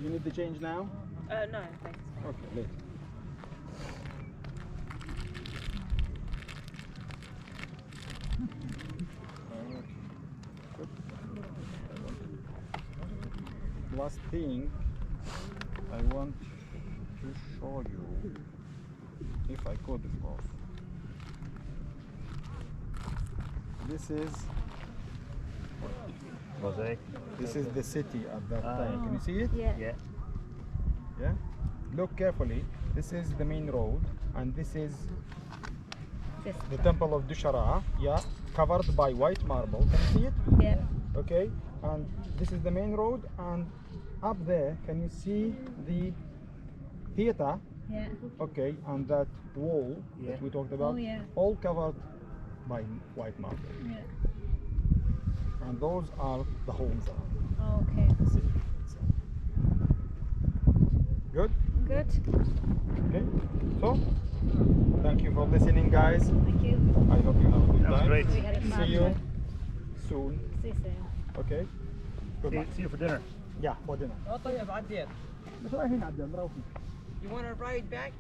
You need the change now? No, thanks. Okay, later. Last thing I want to show you, if I could, of course. This is Mosaic. This is the city at that time. Can you see it? Yeah. Yeah. Yeah. Look carefully. This is the main road, and this is This. the temple of Dushara. Yeah, covered by white marble. Can you see it? Yeah. Okay. And this is the main road, and up there, can you see the theater? Yeah. Okay, and that wall that we talked about, Oh, yeah. all covered by white marble. Yeah. And those are the homes around Oh, okay. the city. Good? Good. Okay. So, thank you for listening, guys. Thank you. I hope you have a good That was time. great. We had a fun See you time. soon. See you soon. Okay. Good night. See you for dinner. Yeah, for dinner. طيب عديت. بس رايحين عدل مروحين. You want to ride back?